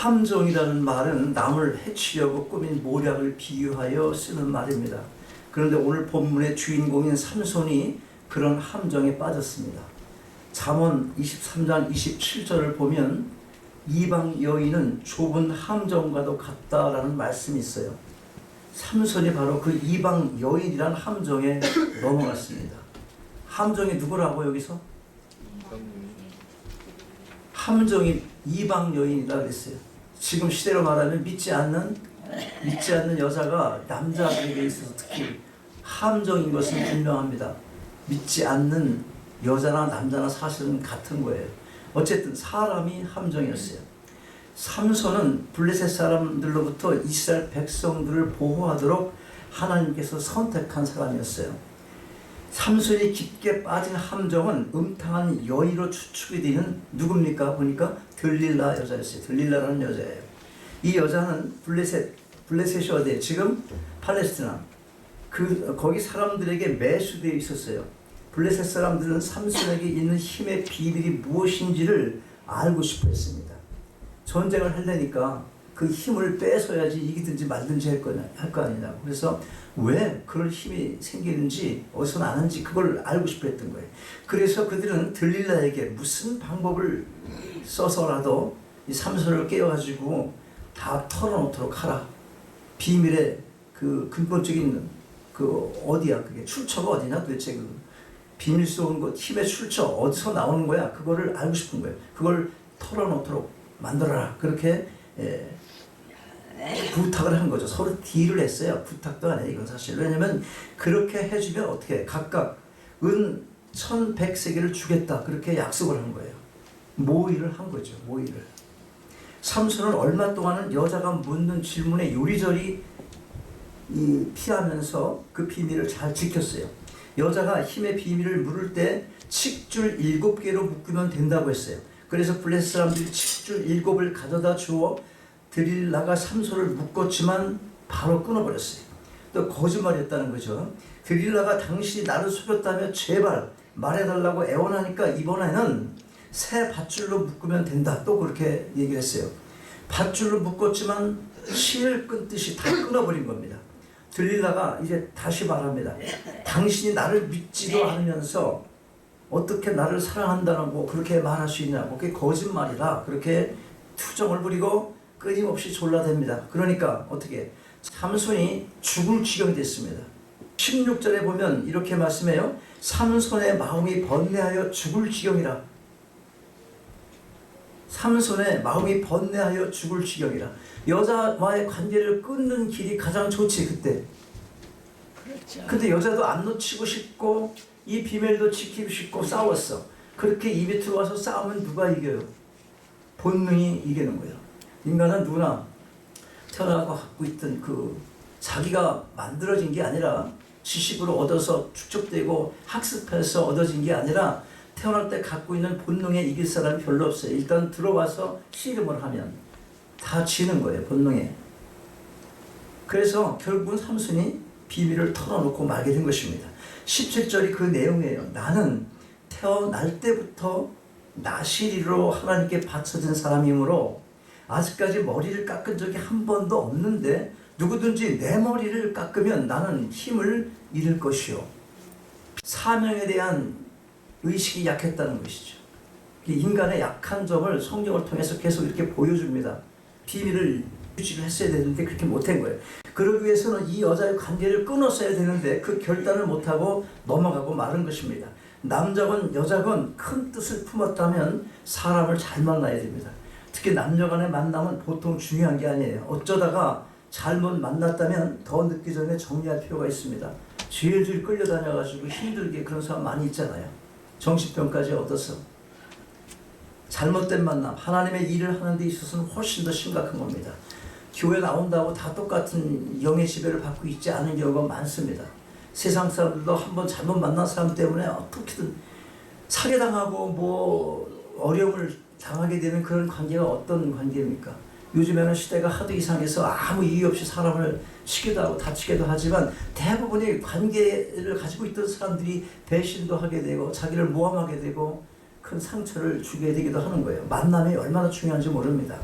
함정이라는 말은 남을 해치려고 꾸민 모략을 비유하여 쓰는 말입니다. 그런데 오늘 본문의 주인공인 삼손이 그런 함정에 빠졌습니다. 잠언 23장 27절을 보면 이방 여인은 좁은 함정과도 같다라는 말씀이 있어요. 삼손이 바로 그 이방 여인이란 함정에 넘어갔습니다. 함정이 누구라고 여기서? 함정이 이방 여인이라 그랬어요. 지금 시대로 말하면 믿지 않는 여자가 남자들에게 있어서 특히 함정인 것은 분명합니다. 믿지 않는 여자나 남자나 사실은 같은 거예요. 어쨌든 사람이 함정이었어요. 삼손은 블레셋 사람들로부터 이스라엘 백성들을 보호하도록 하나님께서 선택한 사람이었어요. 삼손이 깊게 빠진 함정은 음탕한 여인으로 추측이 되는 누굽니까? 보니까 들릴라 여자였어요. 들릴라라는 여자예요. 이 여자는 블레셋이 어디에? 지금 팔레스티나. 거기 사람들에게 매수되어 있었어요. 블레셋 사람들은 삼손에게 있는 힘의 비밀이 무엇인지를 알고 싶어 했습니다. 전쟁을 하려니까 그 힘을 뺏어야지 이기든지 말든지 할 거 아니냐고. 그래서 왜 그런 힘이 생기는지 어디서 나는지 그걸 알고 싶어 했던 거예요. 그래서 그들은 들릴라에게 무슨 방법을 써서라도 이 삼손을 깨워가지고 다 털어놓도록 하라. 비밀의 그 근본적인 어디야? 그게 출처가 어디냐 도대체 그 비밀스러운 것, 힘의 출처 어디서 나오는 거야? 그거를 알고 싶은 거예요. 그걸 털어놓도록 만들어라. 그렇게 부탁을 한 거죠. 서로 딜을 했어요. 부탁도 아니에요. 이건 사실. 왜냐면 그렇게 해주면 어떻게 해? 각각 은 1100세겔을 주겠다. 그렇게 약속을 한 거예요. 모의를 한 거죠. 모의를. 삼손은 얼마 동안은 여자가 묻는 질문에 요리조리 피하면서 그 비밀을 잘 지켰어요. 여자가 힘의 비밀을 물을 때 칡줄 7개로 묶으면 된다고 했어요. 그래서 블레셋 사람들이 칡줄 7을 가져다 주어 들릴라가 삼손을 묶었지만 바로 끊어버렸어요. 또 거짓말이었다는 거죠. 들릴라가 당신이 나를 속였다며 제발 말해달라고 애원하니까 이번에는 새 밧줄로 묶으면 된다. 또 그렇게 얘기를 했어요. 밧줄로 묶었지만 실을 끊듯이 다 끊어버린 겁니다. 들릴라가 이제 다시 말합니다. 당신이 나를 믿지도 않으면서 어떻게 나를 사랑한다고 그렇게 말할 수 있냐고. 그게 거짓말이라 그렇게 투정을 부리고 끊임없이 졸라댑니다. 그러니까 어떻게 삼손이 죽을 지경이 됐습니다. 16절에 보면 이렇게 말씀해요. 삼손의 마음이 번뇌하여 죽을 지경이라. 삼손의 마음이 번뇌하여 죽을 지경이라. 여자와의 관계를 끊는 길이 가장 좋지 그때. 그렇죠. 근데 여자도 안 놓치고 싶고 이 비밀도 지키고 싶고 싸웠어. 그렇게 입이 들어와서 싸우면 누가 이겨요? 본능이 이기는 거예요. 인간은 누구나 태어나고 갖고 있던 그 자기가 만들어진 게 아니라 지식으로 얻어서 축적되고 학습해서 얻어진 게 아니라 태어날 때 갖고 있는 본능에 이길 사람이 별로 없어요. 일단 들어와서 씨름을 하면 다 지는 거예요. 본능에. 그래서 결국은 삼손이 비밀을 털어놓고 말게 된 것입니다. 17절이 그 내용이에요. 나는 태어날 때부터 나시리로 하나님께 바쳐진 사람이므로 아직까지 머리를 깎은 적이 한 번도 없는데 누구든지 내 머리를 깎으면 나는 힘을 잃을 것이요. 사명에 대한 의식이 약했다는 것이죠. 인간의 약한 점을 성경을 통해서 계속 이렇게 보여줍니다. 비밀을 유지를 했어야 되는데 그렇게 못한 거예요. 그러기 위해서는 이 여자의 관계를 끊었어야 되는데 그 결단을 못하고 넘어가고 마른 것입니다. 남자건 여자건 큰 뜻을 품었다면 사람을 잘 만나야 됩니다. 특히 남녀 간의 만남은 보통 중요한 게 아니에요. 어쩌다가 잘못 만났다면 더 늦기 전에 정리할 필요가 있습니다. 질질 끌려다녀가지고 힘들게 그런 사람 많이 있잖아요. 정신병까지 얻어서. 잘못된 만남, 하나님의 일을 하는 데 있어서는 훨씬 더 심각한 겁니다. 교회 나온다고 다 똑같은 영의 지배를 받고 있지 않은 경우가 많습니다. 세상 사람들도 한번 잘못 만난 사람 때문에 어떻게든 살해당하고 뭐 어려움을 당하게 되는 그런 관계가 어떤 관계입니까? 요즘에는 시대가 하도 이상해서 아무 이유 없이 사람을 치기도 하고 다치기도 하지만 대부분의 관계를 가지고 있던 사람들이 배신도 하게 되고 자기를 모함하게 되고 큰 상처를 주게 되기도 하는 거예요. 만남이 얼마나 중요한지 모릅니다.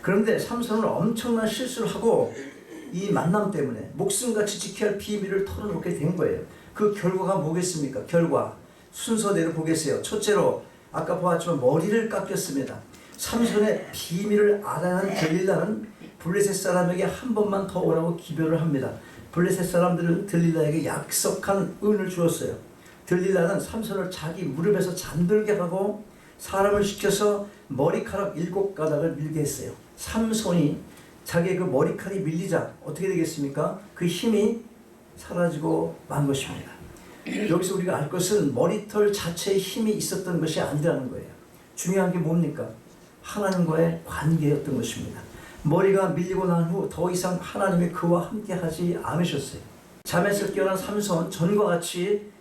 그런데 삼손은 엄청난 실수를 하고 이 만남 때문에 목숨같이 지켜야 할 비밀을 털어놓게 된 거예요. 그 결과가 뭐겠습니까? 결과 순서대로 보겠어요. 첫째로 아까 보았지만 머리를 깎였습니다. 삼손의 비밀을 알아야 하는 들릴라는 블레셋 사람에게 한 번만 더 오라고 기별을 합니다. 블레셋 사람들은 들릴라에게 약속한 은을 주었어요. 들릴라는 삼손을 자기 무릎에서 잠들게 하고 사람을 시켜서 머리카락 7가닥을 밀게 했어요. 삼손이 자기의 그 머리카락이 밀리자 어떻게 되겠습니까? 그 힘이 사라지고 만 것입니다. 여기서 우리가 알 것은 머리털 자체에 힘이 있었던 것이 아니라는 거예요. 중요한 게 뭡니까? 하나님과의 관계였던 것입니다. 머리가 밀리고 난 후 더 이상 하나님이 그와 함께 하지 않으셨어요. 잠에서 깨어난 삼손 전과 같이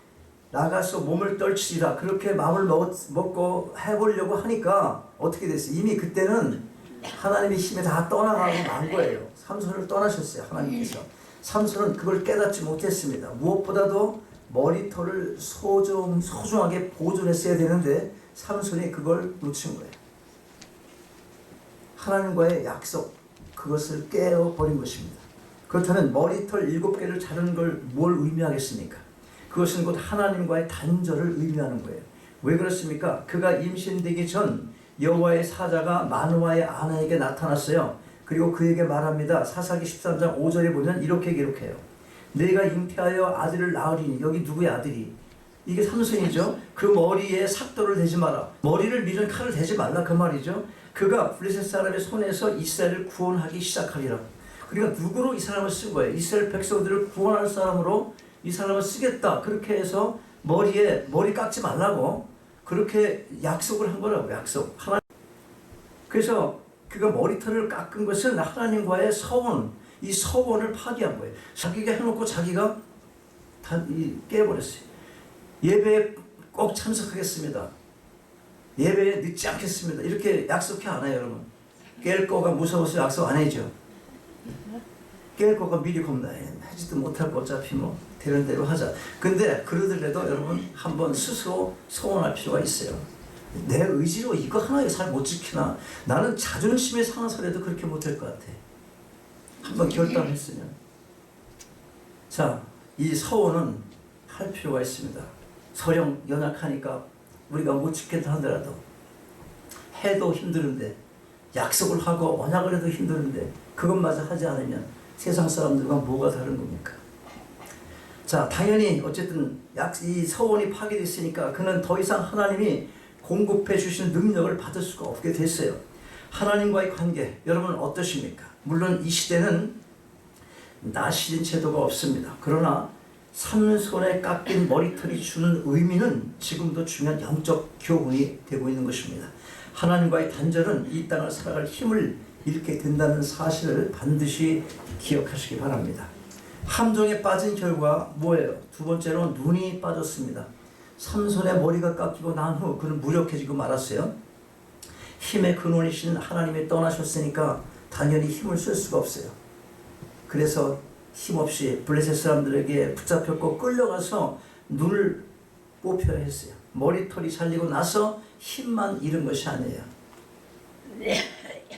나가서 몸을 떨치리라 그렇게 마음을 먹고 해보려고 하니까 어떻게 됐어요? 이미 그때는 하나님의 힘이 다 떠나가고 만 거예요. 삼손을 떠나셨어요. 하나님께서. 삼손은 그걸 깨닫지 못했습니다. 무엇보다도 머리털을 소중하게 보존했어야 되는데 삼손이 그걸 놓친 거예요. 하나님과의 약속, 그것을 깨어버린 것입니다. 그렇다면 머리털 7개를 자르는 걸 뭘 의미하겠습니까? 그것은 곧 하나님과의 단절을 의미하는 거예요. 왜 그렇습니까? 그가 임신되기 전 여호와의 사자가 마누아의 아내에게 나타났어요. 그리고 그에게 말합니다. 사사기 13장 5절에 보면 이렇게 기록해요. 내가 잉태하여 아들을 낳으리니. 여기 누구의 아들이? 이게 삼손이죠. 그 머리에 삭도를 대지 마라. 머리를 밀은 칼을 대지 말라 그 말이죠. 그가 블레셋 사람의 손에서 이스라엘을 구원하기 시작하리라. 그러니까 누구로 이 사람을 쓴 거예요? 이스라엘 백성들을 구원할 사람으로 이 사람을 쓰겠다. 그렇게 해서 머리 깎지 말라고 그렇게 약속을 한 거라고. 약속. 그래서 그가 머리털을 깎은 것은 하나님과의 서원, 이 서원을 파기한 거예요. 자기가 해놓고 자기가 다 깨버렸어요. 예배에 꼭 참석하겠습니다. 예배에 늦지 않겠습니다. 이렇게 약속해 안 해요, 여러분. 깰 거가 무서워서 약속 안 해죠. 깰 거가 미리 겁나요. 하지도 못할 거 어차피 뭐 되는 대로 하자. 근데 그러더라도 여러분 한번 스스로 소원할 필요가 있어요. 내 의지로 이거 하나 잘 못 지키나? 나는 자존심이 상해서라도 그렇게 못할 것 같아. 한번 결단했으면. 자, 이 서원은 할 필요가 있습니다. 서령 연약하니까 우리가 못 지킨다 하더라도 해도 힘드는데 약속을 하고 언약을 해도 힘드는데 그것마저 하지 않으면 세상 사람들과 뭐가 다른 겁니까? 자, 당연히 어쨌든 이 서원이 파괴됐으니까 그는 더 이상 하나님이 공급해 주시는 능력을 받을 수가 없게 됐어요. 하나님과의 관계 여러분 어떠십니까? 물론 이 시대는 나시린 제도가 없습니다. 그러나 삼손에 깎인 머리털이 주는 의미는 지금도 중요한 영적 교훈이 되고 있는 것입니다. 하나님과의 단절은 이 땅을 살아갈 힘을 잃게 된다는 사실을 반드시 기억하시기 바랍니다. 함정에 빠진 결과 뭐예요? 두 번째로 눈이 빠졌습니다. 삼손의 머리가 깎이고 난 후 그는 무력해지고 말았어요. 힘의 근원이신 하나님이 떠나셨으니까 당연히 힘을 쓸 수가 없어요. 그래서 힘없이 블레셋 사람들에게 붙잡혔고 끌려가서 눈을 뽑혀야 했어요. 머리털이 잘리고 나서 힘만 잃은 것이 아니에요.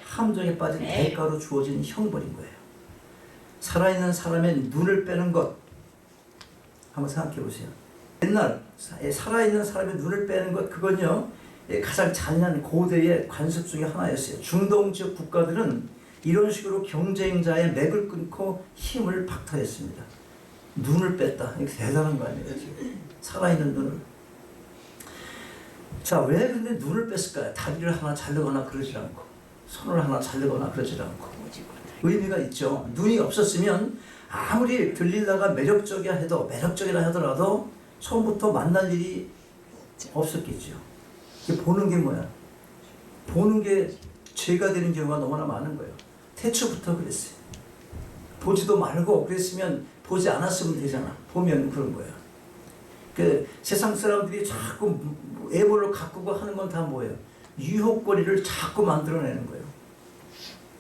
함정에 빠진 대가로 주어진 형벌인 거예요. 살아있는 사람의 눈을 빼는 것 한번 생각해 보세요. 옛날 살아있는 사람의 눈을 빼는 것 그건요 가장 잔인한 고대의 관습 중에 하나였어요. 중동 지역 국가들은 이런 식으로 경쟁자의 맥을 끊고 힘을 박탈했습니다. 눈을 뺐다. 이게 대단한 거 아니에요? 지금. 살아있는 눈을. 자, 왜 근데 눈을 뺐을까요? 다리를 하나 자르거나 그러지 않고 손을 하나 자르거나 그러지 않고 의미가 있죠. 눈이 없었으면 아무리 들릴라가 매력적이라 하더라도 처음부터 만날 일이 없었겠죠. 보는 게 뭐야? 보는 게 죄가 되는 경우가 너무나 많은 거예요. 태초부터 그랬어요. 보지도 말고 그랬으면 보지 않았으면 되잖아. 보면 그런 거야. 그 세상 사람들이 자꾸 애벌로 가꾸고 하는 건 다 뭐예요? 유혹거리를 자꾸 만들어내는 거예요.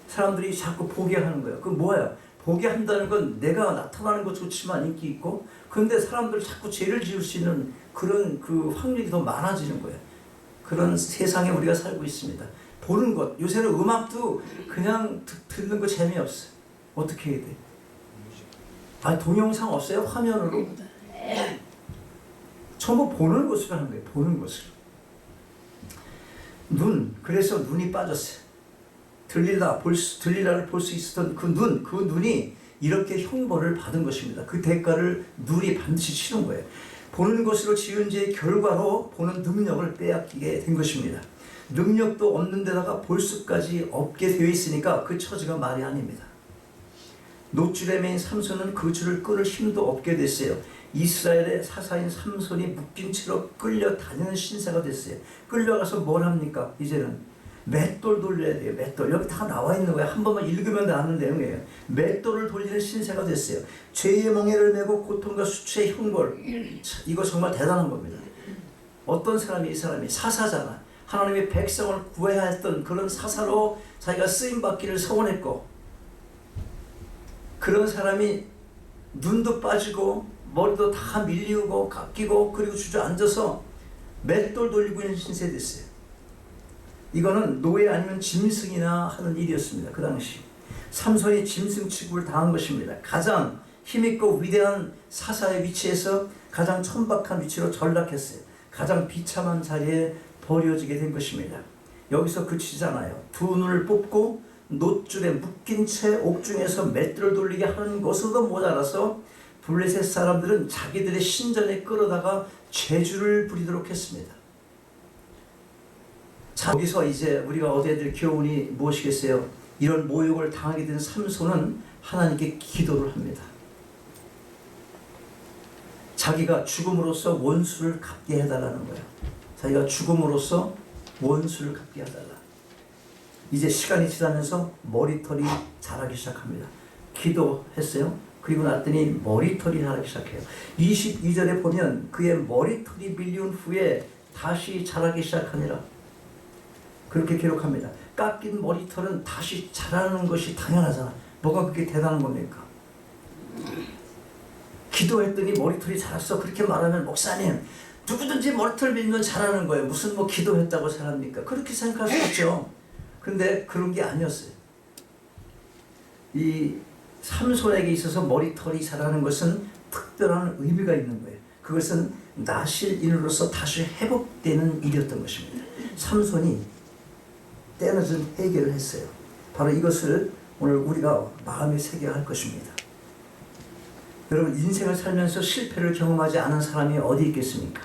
사람들이 자꾸 보게 하는 거예요. 그건 뭐야? 보게 한다는 건 내가 나타나는 거 좋지만 인기 있고, 그런데 사람들 자꾸 죄를 지을 수 있는 그런 그 확률이 더 많아지는 거예요. 그런 세상에 우리가 살고 있습니다. 보는 것. 요새는 음악도 그냥 듣는 거 재미없어요. 어떻게 해야 돼? 아, 동영상 없어요? 화면으로? 전부 보는 것으로 하는 거예요. 보는 것으로. 눈, 그래서 눈이 빠졌어요. 들리라를 볼 수 있었던 그 눈이 이렇게 형벌을 받은 것입니다. 그 대가를 눈이 반드시 치른 거예요. 보는 것으로 지은 죄의 결과로 보는 능력을 빼앗기게 된 것입니다. 능력도 없는 데다가 볼 수까지 없게 되어 있으니까 그 처지가 말이 아닙니다. 노줄에 매인 삼손은 그 줄을 끊을 힘도 없게 됐어요. 이스라엘의 사사인 삼손이 묶인 채로 끌려다니는 신세가 됐어요. 끌려가서 뭘 합니까? 이제는 맷돌 돌려야 돼요. 맷돌. 여기 다 나와 있는 거예요. 한 번만 읽으면 아는 내용이에요. 맷돌을 돌리는 신세가 됐어요. 죄의 멍에를 메고 고통과 수치의 형벌. 이거 정말 대단한 겁니다. 어떤 사람이, 이 사람이 사사잖아. 하나님의 백성을 구해야 했던 그런 사사로 자기가 쓰임받기를 소원했고, 그런 사람이 눈도 빠지고 머리도 다 밀리우고 깎이고 그리고 주저앉아서 맷돌 돌리고 있는 신세 됐어요. 이거는 노예 아니면 짐승이나 하는 일이었습니다. 그 당시 삼손이 짐승 취급을 당한 것입니다. 가장 힘있고 위대한 사사의 위치에서 가장 천박한 위치로 전락했어요. 가장 비참한 자리에 버려지게 된 것입니다. 여기서 그치잖아요. 두 눈을 뽑고 놋줄에 묶인 채 옥중에서 맷돌을 돌리게 하는 것으로도 모자라서 블레셋 사람들은 자기들의 신전에 끌어다가 죄주를 부리도록 했습니다. 자, 여기서 이제 우리가 얻어야 될 교훈이 무엇이겠어요? 이런 모욕을 당하게 된 삼손은 하나님께 기도를 합니다. 자기가 죽음으로써 원수를 갚게 해달라는 거예요. 자기가 죽음으로써 원수를 갚게 해달라. 이제 시간이 지나면서 머리털이 자라기 시작합니다. 기도했어요. 그리고 났더니 머리털이 자라기 시작해요. 22절에 보면 그의 머리털이 밀리운 후에 다시 자라기 시작하니라. 그렇게 기록합니다. 깎인 머리털은 다시 자라는 것이 당연하잖아. 뭐가 그렇게 대단한 겁니까? 기도했더니 머리털이 자랐어. 그렇게 말하면 목사님, 누구든지 머리털 밀면 자라는 거예요. 무슨 뭐 기도했다고 자랍니까? 그렇게 생각할 수 있죠. 근데 그런 게 아니었어요. 이 삼손에게 있어서 머리털이 자라는 것은 특별한 의미가 있는 거예요. 그것은 나실인으로서 다시 회복되는 일이었던 것입니다. 삼손이 때늦은 해결을 했어요. 바로 이것을 오늘 우리가 마음에 새겨야 할 것입니다. 여러분, 인생을 살면서 실패를 경험하지 않은 사람이 어디 있겠습니까?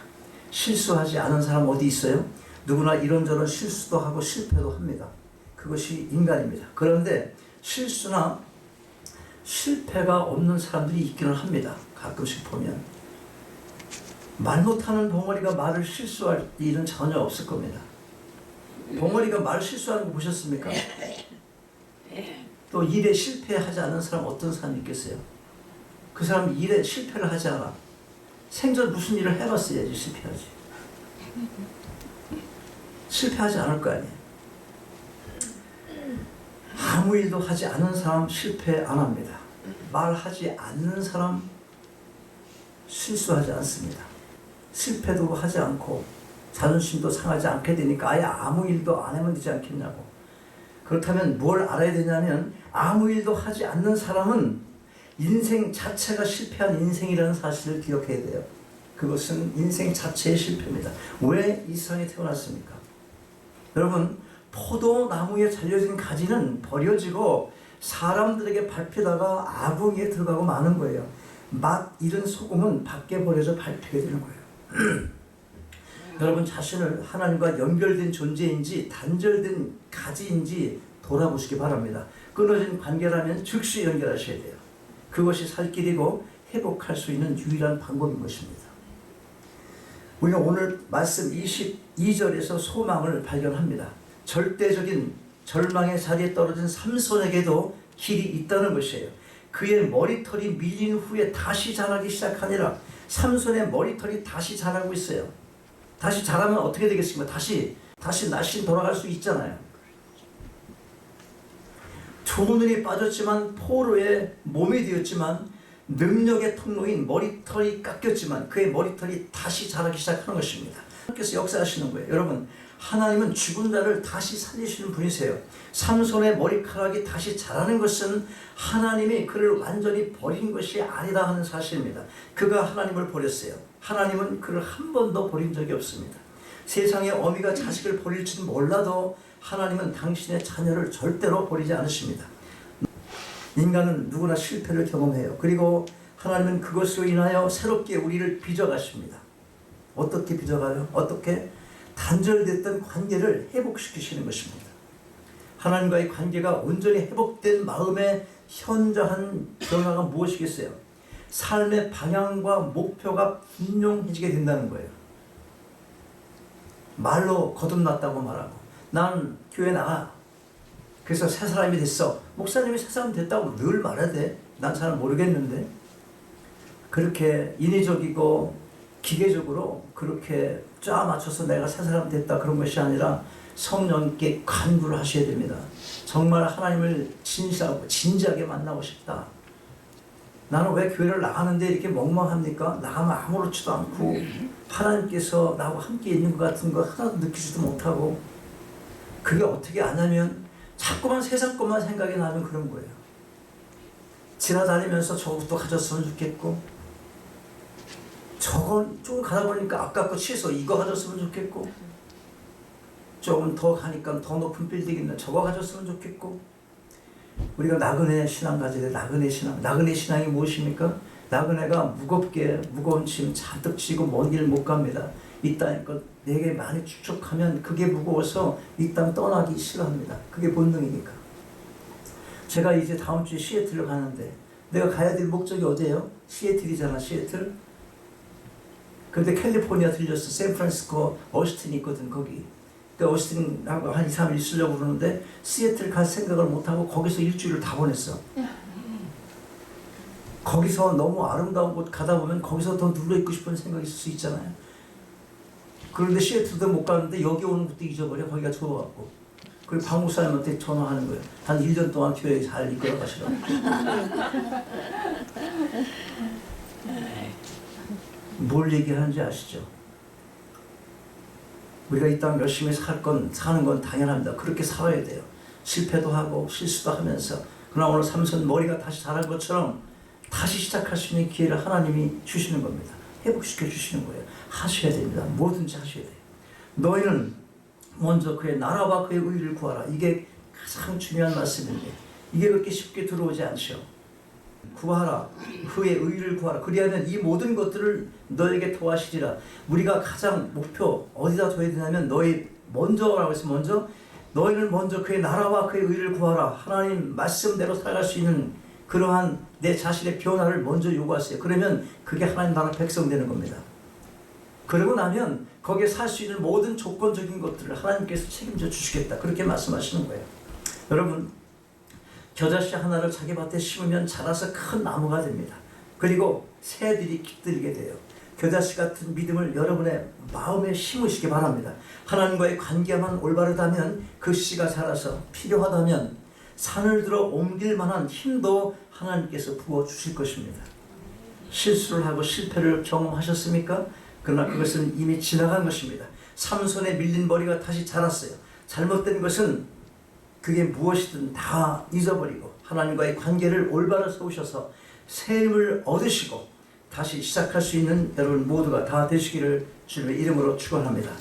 실수하지 않은 사람 어디 있어요? 누구나 이런저런 실수도 하고 실패도 합니다. 그것이 인간입니다. 그런데 실수나 실패가 없는 사람들이 있기는 합니다. 가끔씩 보면 말 못하는 벙어리가 말을 실수할 일은 전혀 없을 겁니다. 벙어리가 말 실수하는 거 보셨습니까? 또 일에 실패하지 않은 사람 어떤 사람이 있겠어요? 그 사람 일에 실패를 하지 않아. 생전 무슨 일을 해봤어야지 실패하지. 실패하지 않을 거 아니에요. 아무 일도 하지 않은 사람 실패 안 합니다. 말하지 않는 사람 실수하지 않습니다. 실패도 하지 않고 자존심도 상하지 않게 되니까 아예 아무 일도 안 하면 되지 않겠냐고. 그렇다면 뭘 알아야 되냐면 아무 일도 하지 않는 사람은 인생 자체가 실패한 인생이라는 사실을 기억해야 돼요. 그것은 인생 자체의 실패입니다. 왜 이 세상에 태어났습니까? 여러분, 포도나무에 잘려진 가지는 버려지고 사람들에게 밟히다가 아궁이에 들어가고 마는 거예요. 맛 잃은 소금은 밖에 버려져 밟히게 되는 거예요. 여러분 자신을 하나님과 연결된 존재인지 단절된 가지인지 돌아보시기 바랍니다. 끊어진 관계라면 즉시 연결하셔야 돼요. 그것이 살 길이고 회복할 수 있는 유일한 방법인 것입니다. 우리가 오늘 말씀 22절에서 소망을 발견합니다. 절대적인 절망의 자리에 떨어진 삼손에게도 길이 있다는 것이에요. 그의 머리털이 밀린 후에 다시 자라기 시작하니라. 삼손의 머리털이 다시 자라고 있어요. 다시 자라면 어떻게 되겠습니까? 다시 날씬 돌아갈 수 있잖아요. 두 눈이 빠졌지만 포로의 몸이 되었지만 능력의 통로인 머리털이 깎였지만 그의 머리털이 다시 자라기 시작하는 것입니다. 하나님께서 역사하시는 거예요. 여러분, 하나님은 죽은 자를 다시 살리시는 분이세요. 삼손의 머리카락이 다시 자라는 것은 하나님이 그를 완전히 버린 것이 아니다 하는 사실입니다. 그가 하나님을 버렸어요. 하나님은 그를 한 번도 버린 적이 없습니다. 세상의 어미가 자식을 버릴지는 몰라도 하나님은 당신의 자녀를 절대로 버리지 않으십니다. 인간은 누구나 실패를 경험해요. 그리고 하나님은 그것으로 인하여 새롭게 우리를 빚어가십니다. 어떻게 빚어가요? 어떻게? 단절됐던 관계를 회복시키시는 것입니다. 하나님과의 관계가 온전히 회복된 마음의 현저한 변화가 무엇이겠어요? 삶의 방향과 목표가 분명해지게 된다는 거예요. 말로 거듭났다고 말하고 난 교회 나가. 그래서 새 사람이 됐어. 목사님이 새 사람 됐다고 늘 말해야 돼. 난 잘 모르겠는데. 그렇게 인위적이고 기계적으로 그렇게 쫙 맞춰서 내가 새 사람 됐다 그런 것이 아니라 성령께 간구를 하셔야 됩니다. 정말 하나님을 진지하게 만나고 싶다. 나는 왜 교회를 나가는데 이렇게 멍멍합니까? 나가면 아무렇지도 않고 하나님께서 나하고 함께 있는 것 같은 거 하나도 느끼지도 못하고 그게 어떻게 아냐면 자꾸만 세상 것만 생각이 나면 그런 거예요. 지나다니면서 저것도 가졌으면 좋겠고 저건 좀 가다 보니까 아깝고 취소 이거 가졌으면 좋겠고 조금 더 가니까 더 높은 빌딩 있는 저거 가졌으면 좋겠고 우리가 나그네 신앙 가져야 돼. 나그네 신앙. 나그네 신앙이 무엇입니까? 나그네가 무거운 짐 잔뜩 지고 먼 길 못 갑니다. 이 땅껏 내게 많이 축적하면 그게 무거워서 이 땅 떠나기 싫어합니다. 그게 본능이니까. 제가 이제 다음 주에 시애틀을 가는데 내가 가야 될 목적이 어디예요? 시애틀이잖아. 시애틀. 근데 캘리포니아 들렸어. 샌프란시스코 어스틴이 있거든. 거기. 그 어스틴하고 한 2, 3일 있으려고 그러는데 시애틀 갈 생각을 못하고 거기서 일주일을 다 보냈어. 거기서 너무 아름다운 곳 가다 보면 거기서 더 눌러있고 싶은 생각이 있을 수 있잖아요. 그런데 시애틀도 못 가는데 여기 오는 것도 잊어버려. 거기가 좋아갖고. 그리고 박 목사님한테 전화하는 거예요. 한 1년 동안 교회 잘 이끌어 가시라고. 뭘 얘기하는지 아시죠? 우리가 이 땅 열심히 사는 건 당연합니다. 그렇게 살아야 돼요. 실패도 하고 실수도 하면서. 그러나 오늘 삼손 머리가 다시 자란 것처럼 다시 시작할 수 있는 기회를 하나님이 주시는 겁니다. 회복시켜 주시는 거예요. 하셔야 됩니다. 뭐든지 하셔야 돼요. 너희는 먼저 그의 나라와 그의 의를 구하라. 이게 가장 중요한 말씀인데 이게 그렇게 쉽게 들어오지 않죠. 구하라. 그의 의를 구하라. 그리하면 이 모든 것들을 너에게 도와주시리라. 우리가 가장 목표 어디다 둬야 되냐면 너희 먼저라고 해서 먼저 너희는 먼저 그의 나라와 그의 의를 구하라. 하나님 말씀대로 살아갈 수 있는 그러한 내 자신의 변화를 먼저 요구하세요. 그러면 그게 하나님 나라 백성 되는 겁니다. 그러고 나면 거기에 살 수 있는 모든 조건적인 것들을 하나님께서 책임져 주시겠다. 그렇게 말씀하시는 거예요. 여러분 겨자씨 하나를 자기 밭에 심으면 자라서 큰 나무가 됩니다. 그리고 새들이 깃들게 돼요. 겨자씨 같은 믿음을 여러분의 마음에 심으시기 바랍니다. 하나님과의 관계만 올바르다면 그 씨가 자라서 필요하다면 산을 들어 옮길 만한 힘도 하나님께서 부어주실 것입니다. 실수를 하고 실패를 경험하셨습니까? 그러나 그것은 이미 지나간 것입니다. 삼손에 밀린 머리가 다시 자랐어요. 잘못된 것은 그게 무엇이든 다 잊어버리고 하나님과의 관계를 올바로 세우셔서 새 힘을 얻으시고 다시 시작할 수 있는 여러분 모두가 다 되시기를 주님의 이름으로 축원합니다.